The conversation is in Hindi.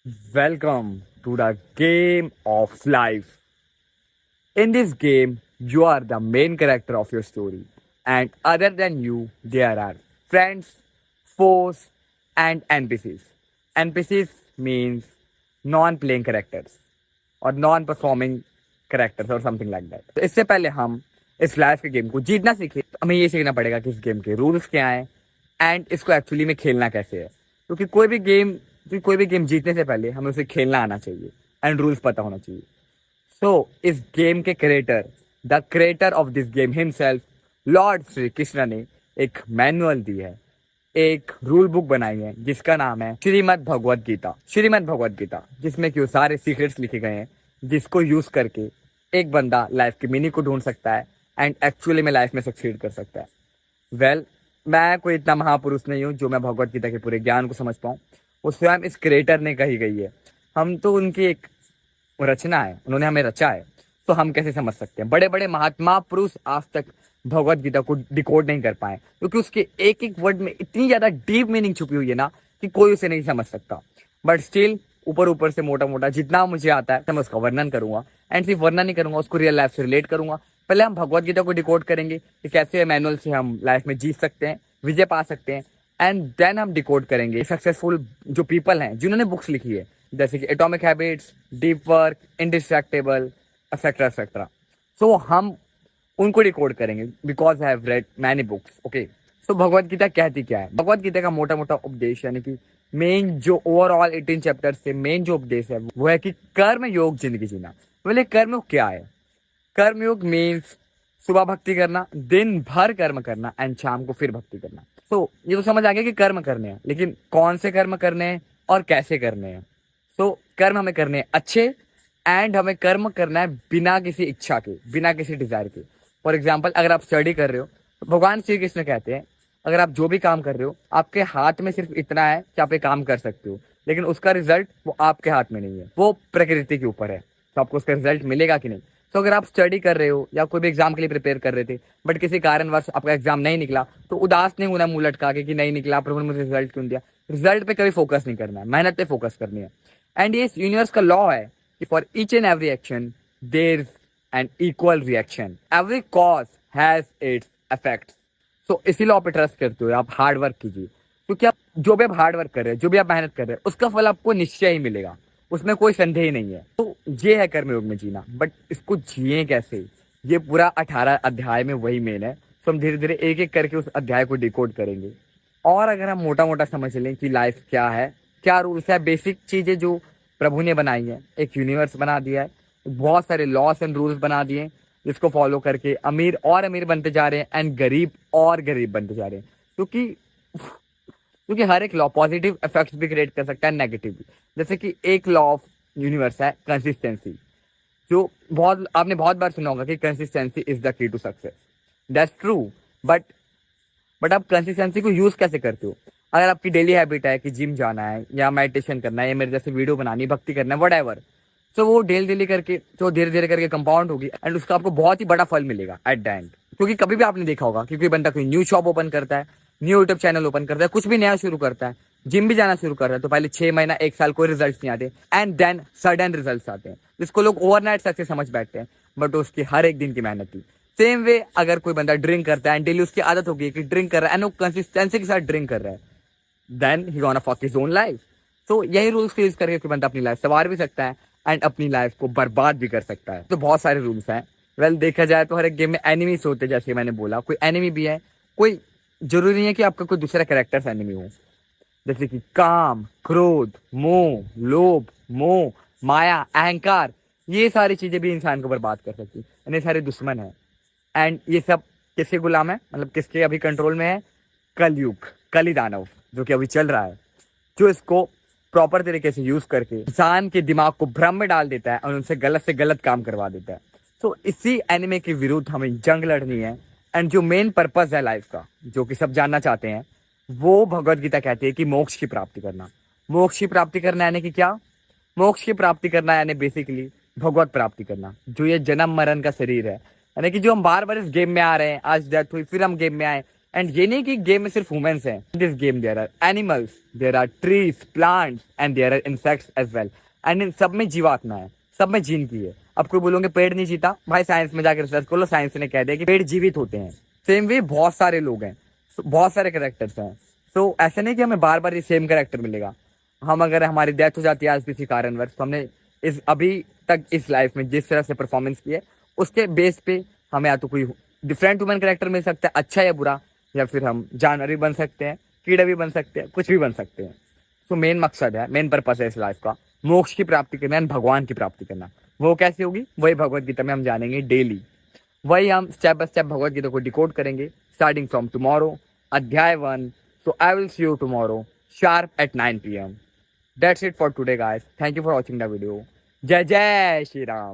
Welcome to the game of life. In this game, you are the main character of your story, and other than you, there are friends, foes, and NPCs. NPCs means non playing characters or non performing characters or something like that. तो इससे पहले हम इस लाइफ के गेम को जीतना सीखे तो हमें ये सीखना पड़ेगा कि इस गेम के रूल्स क्या हैं एंड इसको एक्चुअली में खेलना कैसे है, क्योंकि कोई भी गेम जीतने से पहले हमें उसे खेलना आना चाहिए एंड रूल्स पता होना चाहिए. सो इस गेम के creator, the creator of this game himself, Lord Shri Krishna ने एक मैनुअल दी है, एक रूल बुक बनाई है जिसका नाम है श्रीमद् भगवद गीता. श्रीमद् भगवद गीता जिसमें कि वो सारे सीक्रेट्स लिखे गए हैं जिसको यूज करके एक बंदा लाइफ की मीनिंग को ढूंढ सकता है एंड एक्चुअली में लाइफ में सक्सीड कर सकता है. वेल, मैं कोई इतना महापुरुष नहीं हूँ जो मैं भगवद गीता के पूरे ज्ञान को समझ पाऊँ. वो स्वयं इस क्रिएटर ने कही गई है. हम तो उनकी एक रचना है, उन्होंने हमें रचा है, तो हम कैसे समझ सकते हैं. बड़े बड़े महात्मा पुरुष आज तक भगवद गीता को डिकोड नहीं कर पाए क्योंकि उसके एक एक वर्ड में इतनी ज्यादा डीप मीनिंग छुपी हुई है ना कि कोई उसे नहीं समझ सकता. बट स्टिल ऊपर ऊपर से मोटा मोटा जितना मुझे आता है मैं उसका वर्णन करूंगा एंड सिर्फ वर्णन नहीं करूंगा, उसको रियल लाइफ से रिलेट करूंगा. पहले हम भगवद गीता को डिकोड करेंगे कि कैसे मैनुअल से हम लाइफ में जीत सकते हैं, विजय पा सकते हैं, एंड देन हम डिकोड करेंगे सक्सेसफुल जो पीपल हैं जिन्होंने बुक्स लिखी है जैसे कि atomic habits, deep work, indistractable, etcetera etcetera. So हम उनको डिकोड करेंगे because I have read many books. Okay, so Bhagavad Gita कहती क्या है. भगवद गीता का मोटा मोटा उपदेश यानी कि मेन जो ओवरऑल 18 चैप्टर से मेन जो उपदेश है वो है कि कर्म योग जिंदगी जीना. बोले कर्म योग क्या है. कर्म योग मीन्स सुबह भक्ति करना, दिन भर कर्म करना एंड शाम को फिर भक्ति करना. सो ये तो समझ आ गया कि कर्म करने हैं, लेकिन कौन से कर्म करने हैं और कैसे करने हैं. सो कर्म हमें करने हैं अच्छे एंड हमें कर्म करना है बिना किसी इच्छा के, बिना किसी डिजायर के. फॉर एग्जाम्पल, अगर आप स्टडी कर रहे हो तो भगवान श्री कृष्ण कहते हैं अगर आप जो भी काम कर रहे हो आपके हाथ में सिर्फ इतना है कि आप ये काम कर सकते हो, लेकिन उसका रिजल्ट वो आपके हाथ में नहीं है, वो प्रकृति के ऊपर है. तो आपको उसका रिजल्ट मिलेगा कि नहीं. तो अगर आप स्टडी कर रहे हो या कोई भी एग्जाम के लिए प्रिपेयर कर रहे थे बट किसी कारणवश आपका एग्जाम नहीं निकला तो उदास नहीं होना मुंह लटका के कि नहीं निकला, प्रभु ने मुझे रिजल्ट क्यों दिया. रिजल्ट पे कभी फोकस नहीं करना है, मेहनत पे फोकस करनी है. एंड ये यूनिवर्स का लॉ है कि for each and every action there is an equal reaction. Every cause has its effects. So इसी लॉ पे ट्रस्ट करते हुए आप हार्ड वर्क कीजिए, क्योंकि आप जो भी आप हार्ड वर्क कर रहे हैं, जो भी आप मेहनत कर रहे हैं, उसका फल आपको निश्चय ही मिलेगा, उसमें कोई संदेह नहीं है. तो ये है कर्मयोग में जीना. बट इसको जिए कैसे, ये पूरा 18 अध्याय में वही मेन है. तो हम धीरे धीरे एक एक करके उस अध्याय को डिकोड करेंगे. और अगर हम मोटा मोटा समझ लें कि लाइफ क्या है, क्या रूल्स है, बेसिक चीजें जो प्रभु ने बनाई है, एक यूनिवर्स बना दिया है, बहुत सारे लॉस एंड रूल्स बना दिए जिसको फॉलो करके अमीर और अमीर बनते जा रहे हैं एंड गरीब और गरीब बनते जा रहे हैं. क्योंकि हर एक लॉ पॉजिटिव इफेक्ट्स भी क्रिएट कर सकता है, नेगेटिव भी. जैसे कि एक लॉ ऑफ यूनिवर्स है कंसिस्टेंसी, जो आपने बहुत बार सुना होगा कि consistency is the key to success. That's true. But आप कंसिस्टेंसी को यूज कैसे करते हो. अगर आपकी डेली हैबिट है कि जिम जाना है या मेडिटेशन करना है या मेरे जैसे वीडियो बनानी, भक्ति करना है, व्हाटएवर, तो वो डेली करके तो धीरे धीरे करके कंपाउंड होगी एंड उसका आपको बहुत ही बड़ा फल मिलेगा एट द एंड. क्योंकि कभी भी आपने देखा होगा कि कोई बंदा कोई न्यू शॉप ओपन करता है, न्यू यूट्यूब चैनल ओपन करता है, कुछ भी नया शुरू करता है, जिम भी जाना शुरू कर रहा है, तो पहले 6 महीना 1 साल कोई रिजल्ट नहीं आते एंड देन सडन रिजल्ट आते हैं जिसको लोग ओवरनाइट सक्सेस समझ बैठते हैं. बट उसकी हर एक दिन की मेहनत थी. सेम वे अगर कोई बंदा ड्रिंक करता है एंड डेली उसकी आदत होगी कि ड्रिंक कर रहा है एंड वो कंसिस्टेंसी के साथ ड्रिंक कर रहा है, then he gonna fuck his own life. तो यही रूल्स को यूज करके कोई बंदा अपनी लाइफ संवार भी सकता है एंड अपनी लाइफ को बर्बाद भी कर सकता है. तो बहुत सारे रूल्स हैं. वेल, देखा जाए तो हर एक गेम में एनिमीज होते हैं, जैसे मैंने बोला कोई एनिमी भी है. कोई जरूरी नहीं है कि आपका कोई दूसरा कैरेक्टर एनिमी हो. जैसे कि काम, क्रोध, मोह, लोभ, मोह, माया, अहंकार, ये सारी चीजें भी इंसान को बर्बाद कर सकती है. ये सारे दुश्मन है एंड ये सब किसके गुलाम है, मतलब किसके अभी कंट्रोल में है. कलयुग, कली दानव जो कि अभी चल रहा है, जो इसको प्रॉपर तरीके से यूज करके इंसान के दिमाग को भ्रम में डाल देता है और उनसे गलत काम करवा देता है. तो इसी एनिमे के विरुद्ध हमें जंग लड़नी है एंड जो मेन पर्पस है लाइफ का, जो कि सब जानना चाहते हैं, वो भगवत गीता कहती है कि मोक्ष की प्राप्ति करना. मोक्ष की प्राप्ति करना यानी कि क्या. मोक्ष की प्राप्ति करना यानी बेसिकली भगवत प्राप्ति करना. जो ये जन्म मरण का शरीर है, यानी कि जो हम बार बार इस गेम में आ रहे हैं, आज डेथ हुई फिर हम गेम में आए, एंड ये नहीं कि गेम में सिर्फ वुमेन्स हैं. In this game there are animals, there are trees, plants and there are insects as well. And in सब में जीवात्मा है, सब में जीन की है. अब कोई बोलोगे पेड़ नहीं जीता, भाई साइंस में जाकर रिसर्च कर लो, साइंस ने कह दिया कि पेड़ जीवित होते हैं. सेम वे बहुत सारे लोग हैं, बहुत सारे कैरेक्टर्स हैं. सो ऐसा नहीं कि हमें बार बार ये सेम कैरेक्टर मिलेगा. हम अगर हमारी डेथ हो जाती है आज किसी कारणवश, तो हमने इस अभी तक इस लाइफ में जिस तरह से परफॉर्मेंस की है उसके बेस पे हमें या तो कोई डिफरेंट ह्यूमन कैरेक्टर मिल सकता है, अच्छा या बुरा, या फिर हम जानवर भी बन सकते हैं, कीड़े भी बन सकते हैं, कुछ भी बन सकते हैं. तो मेन मकसद है, मेन पर्पस है इस लाइफ का, मोक्ष की प्राप्ति करना एंड भगवान की प्राप्ति करना. वो कैसे होगी, वही भगवत गीता में हम जानेंगे डेली. वही हम step by step Bhagavad Gita को डिकोड करेंगे स्टार्टिंग फ्रॉम टुमारो, अध्याय 1. So I will see you tomorrow sharp at 9 p.m. That's it for today, guys. Thank you for watching the video. Jai Jai Shri Ram.